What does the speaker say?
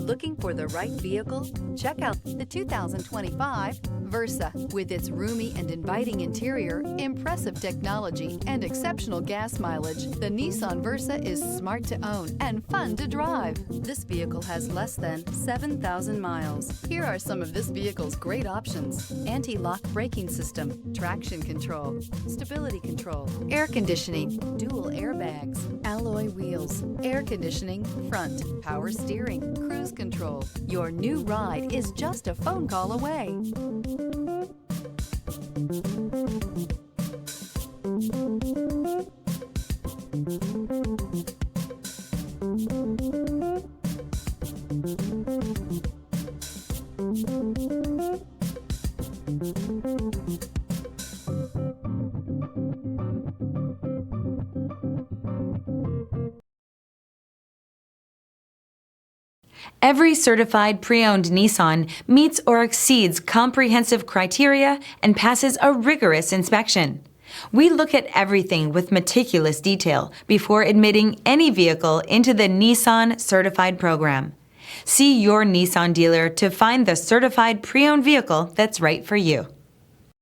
Looking for the right vehicle? Check out the 2025 Versa. With its roomy and inviting interior, impressive technology, and exceptional gas mileage, the Nissan Versa is smart to own and fun to drive. This vehicle has less than 7,000 miles. Here are some of this vehicle's great options: anti-lock braking system, traction control, stability control, air conditioning, dual airbags, alloy wheels, air conditioning, front, power steering, cruise control. Your new ride is just a phone call away. Every certified pre-owned Nissan meets or exceeds comprehensive criteria and passes a rigorous inspection. We look at everything with meticulous detail before admitting any vehicle into the Nissan Certified program. See your Nissan dealer to find the certified pre-owned vehicle that's right for you.